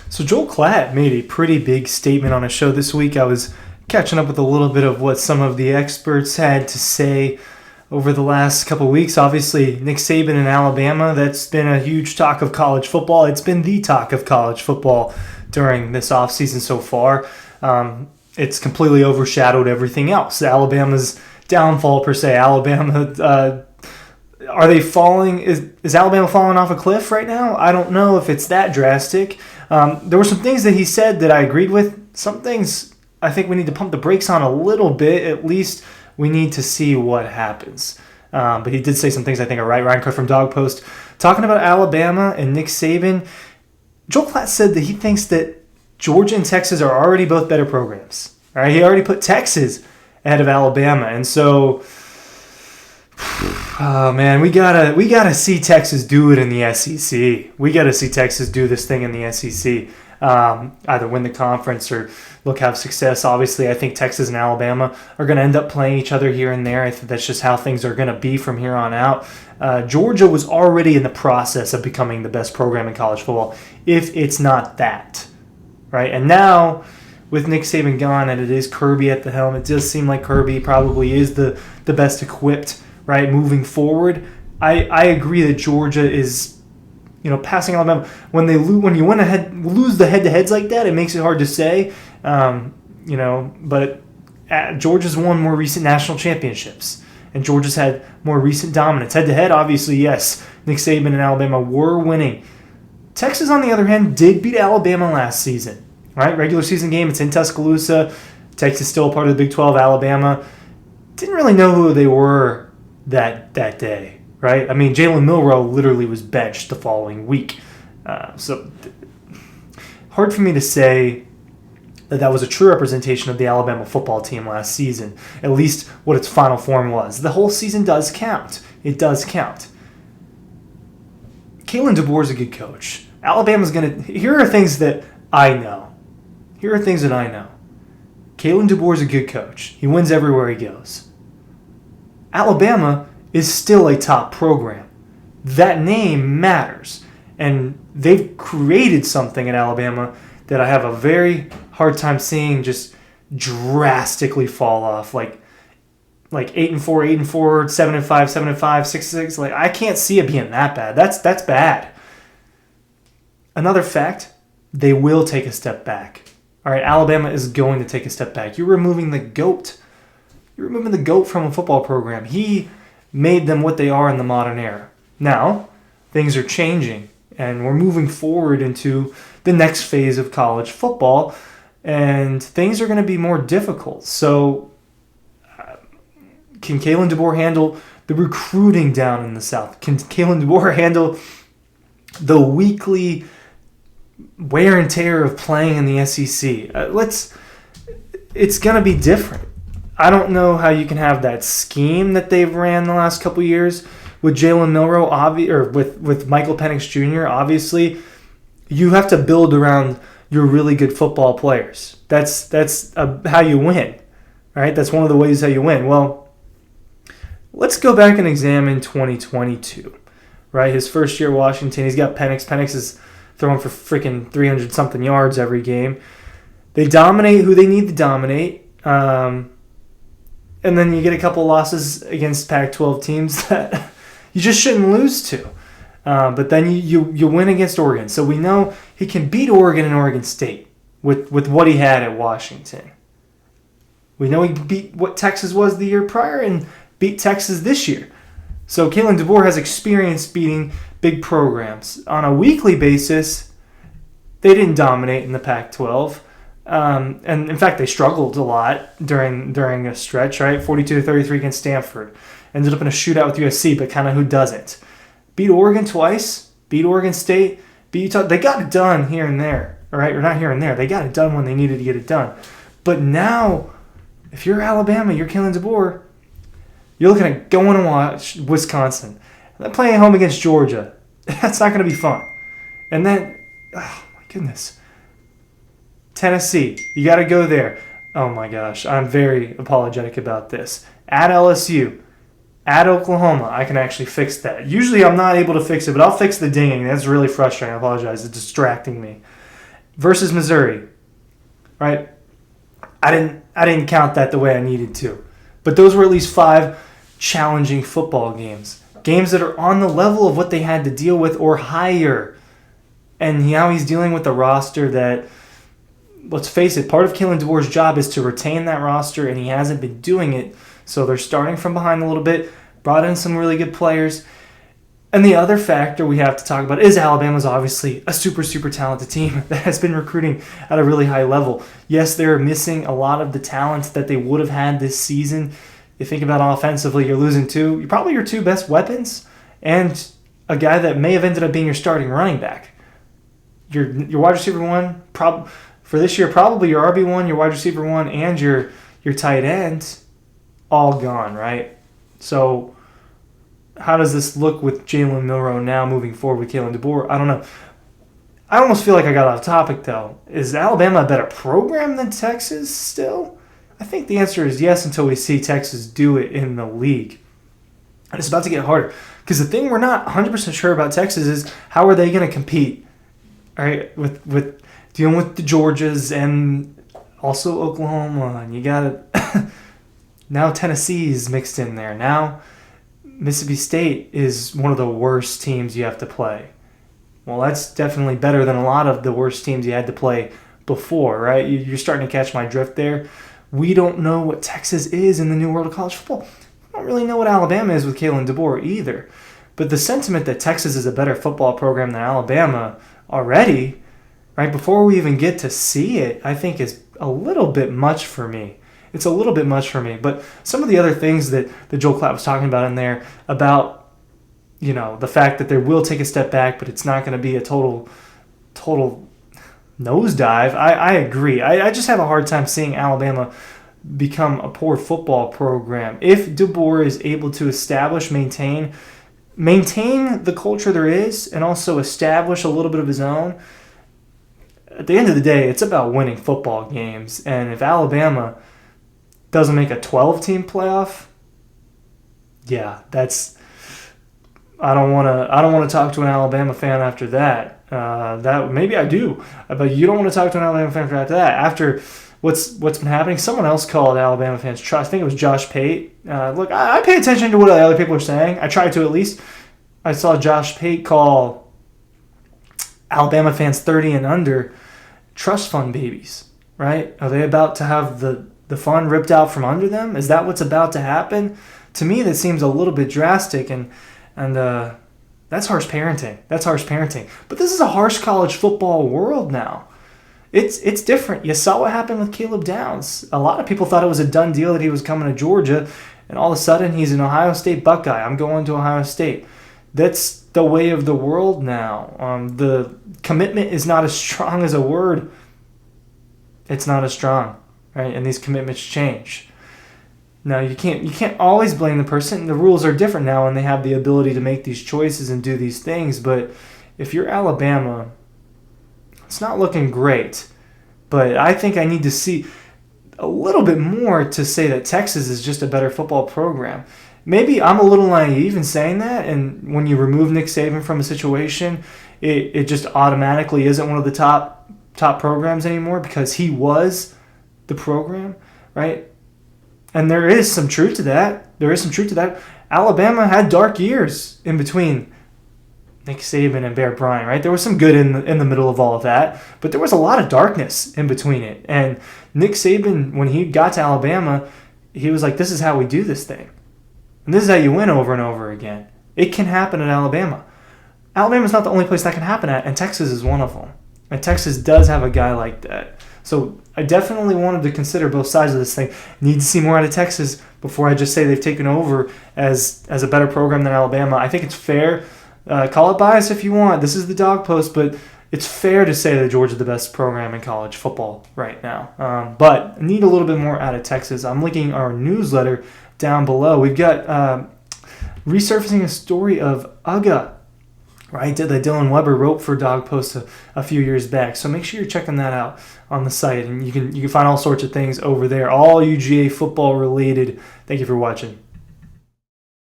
So Joel Klatt made a pretty big statement on a show this week. I was catching up with a little bit of what some of the experts had to say over the last couple of weeks. Obviously, Nick Saban in Alabama, that's been a huge talk of college football. It's been the talk of college football during this offseason so far. It's completely overshadowed everything else. Alabama's downfall, per se. Alabama, are they falling? Is Alabama falling off a cliff right now? I don't know if it's that drastic. There were some things that he said that I agreed with. Some things I think we need to pump the brakes on a little bit. At least we need to see what happens. But he did say some things I think are right. Ryan Cook from Dawg Post talking about Alabama and Nick Saban. Joel Klatt said that he thinks that Georgia and Texas are already both better programs. All right, he already put Texas ahead of Alabama, and so, oh man, we gotta see Texas do it in the SEC. We gotta see Texas do this thing in the SEC. Either win the conference or have success. Obviously, I think Texas and Alabama are going to end up playing each other here and there. I think that's just how things are going to be from here on out. Georgia was already in the process of becoming the best program in college football, if it's not that, right? And now, with Nick Saban gone and it is Kirby at the helm, it does seem like Kirby probably is the best equipped, right, moving forward. I agree that Georgia is, passing Alabama. When you lose the head-to-heads like that, it makes it hard to say. But Georgia's won more recent national championships, and Georgia's had more recent dominance. Head-to-head, obviously, yes, Nick Saban and Alabama were winning. Texas, on the other hand, did beat Alabama last season, right? Regular season game, it's in Tuscaloosa. Texas still a part of the Big 12. Alabama didn't really know who they were that day. Right? I mean, Jalen Milroe literally was benched the following week. So hard for me to say that was a true representation of the Alabama football team last season, at least what its final form was. The whole season does count. It does count. Kalen DeBoer is a good coach. Alabama's going to... Here are things that I know. Kalen DeBoer is a good coach. He wins everywhere he goes. Alabama is still a top program. That name matters. And they've created something at Alabama that I have a very hard time seeing just drastically fall off. Like 8-4, 8-4, 7-5, 7-5, 6-6. Like, I can't see it being that bad. That's bad. Another fact, they will take a step back. All right, Alabama is going to take a step back. You're removing the GOAT. You're removing the GOAT from a football program. He made them what they are in the modern era. Now, things are changing, and we're moving forward into the next phase of college football, and things are going to be more difficult. So, can Kalen DeBoer handle the recruiting down in the South? Can Kalen DeBoer handle the weekly wear and tear of playing in the SEC? It's going to be different. I don't know how you can have that scheme that they've ran the last couple of years with Jalen Milroe, or with Michael Penix Jr. Obviously, you have to build around your really good football players. That's how you win, right? That's one of the ways how you win. Well, let's go back and examine 2022, right? His first year at Washington, he's got Penix. Penix is throwing for freaking 300-something yards every game. They dominate who they need to dominate. And then you get a couple losses against Pac-12 teams that you just shouldn't lose to. But then you win against Oregon. So we know he can beat Oregon and Oregon State with what he had at Washington. We know he beat what Texas was the year prior and beat Texas this year. So Kalen DeBoer has experience beating big programs. On a weekly basis, they didn't dominate in the Pac-12. And in fact, they struggled a lot during a stretch, right? 42-33 against Stanford. Ended up in a shootout with USC, but kind of who doesn't? Beat Oregon twice, beat Oregon State, beat Utah. They got it done here and there, all right? Or not here and there. They got it done when they needed to get it done. But now, if you're Alabama, you're Kalen DeBoer, you're looking at going to watch Wisconsin. And then playing home against Georgia. That's not going to be fun. And then, oh my goodness. Tennessee, you got to go there. Oh my gosh, I'm very apologetic about this. At LSU, at Oklahoma, I can actually fix that. Usually I'm not able to fix it, but I'll fix the dinging. That's really frustrating. I apologize. It's distracting me. versus Missouri, right? I didn't count that the way I needed to. But those were at least 5 challenging football games. Games that are on the level of what they had to deal with or higher. And now he's dealing with a roster that, let's face it, part of Kalen DeBoer's job is to retain that roster, and he hasn't been doing it. So they're starting from behind a little bit, brought in some really good players. And the other factor we have to talk about is Alabama's obviously a super, super talented team that has been recruiting at a really high level. Yes, they're missing a lot of the talent that they would have had this season. You think about offensively, you're losing probably your 2 best weapons and a guy that may have ended up being your starting running back. Your wide receiver 1, for this year, probably your RB1, your wide receiver 1, and your tight end, all gone, right? So how does this look with Jalen Milroe now moving forward with Kalen DeBoer? I don't know. I almost feel like I got off topic, though. Is Alabama a better program than Texas still? I think the answer is yes until we see Texas do it in the league. And it's about to get harder. Because the thing we're not 100% sure about Texas is how are they going to compete, all right, with dealing with the Georgias and also Oklahoma. And you got to now Tennessee's mixed in there. Now Mississippi State is one of the worst teams you have to play. Well, that's definitely better than a lot of the worst teams you had to play before, right? You're starting to catch my drift there. We don't know what Texas is in the new world of college football. We don't really know what Alabama is with Kalen DeBoer either. But the sentiment that Texas is a better football program than Alabama already, right, before we even get to see it, I think is a little bit much for me. It's a little bit much for me. But some of the other things that Joel Klatt was talking about in there about, the fact that they will take a step back, but it's not going to be a total nosedive. I agree. I just have a hard time seeing Alabama become a poor football program. If DeBoer is able to maintain the culture there is and also establish a little bit of his own, at the end of the day, it's about winning football games. And if Alabama doesn't make a 12-team playoff, yeah, I don't want to talk to an Alabama fan after that. That maybe I do, but you don't want to talk to an Alabama fan after that. After what's been happening, someone else called Alabama fans trust. I think it was Josh Pate. Look, I pay attention to what other people are saying. I try to at least. I saw Josh Pate call Alabama fans 30 and under trust fund babies. Right? Are they about to have the fund ripped out from under them? Is that what's about to happen? To me, that seems a little bit drastic, and that's harsh parenting. But this is a harsh college football world now. It's different. You saw what happened with Caleb Downs. A lot of people thought it was a done deal that he was coming to Georgia, and all of a sudden he's an Ohio State Buckeye. I'm going to Ohio State. That's the way of the world now. The commitment is not as strong as a word. It's not as strong, right? And these commitments change. Now, you can't always blame the person. The rules are different now, and they have the ability to make these choices and do these things. But if you're Alabama, it's not looking great. But I think I need to see a little bit more to say that Texas is just a better football program. Maybe I'm a little naive in saying that, and when you remove Nick Saban from a situation, it just automatically isn't one of the top programs anymore because he was the program, right? And there is some truth to that. Alabama had dark years in between Nick Saban and Bear Bryant, right? There was some good in the middle of all of that, but there was a lot of darkness in between it. And Nick Saban, when he got to Alabama, he was like, this is how we do this thing. And this is how you win over and over again. It can happen at Alabama. Alabama's not the only place that can happen at, and Texas is one of them. And Texas does have a guy like that. So I definitely wanted to consider both sides of this thing. Need to see more out of Texas before I just say they've taken over as a better program than Alabama. I think it's fair. Call it bias if you want. This is the Dawg Post, but it's fair to say that Georgia's the best program in college football right now. But I need a little bit more out of Texas. I'm linking our newsletter down below. We've got resurfacing a story of Uga, right, that Dylan Weber wrote for Dawg Post a few years back. So make sure you're checking that out on the site, and you can find all sorts of things over there, all UGA football related. Thank you for watching.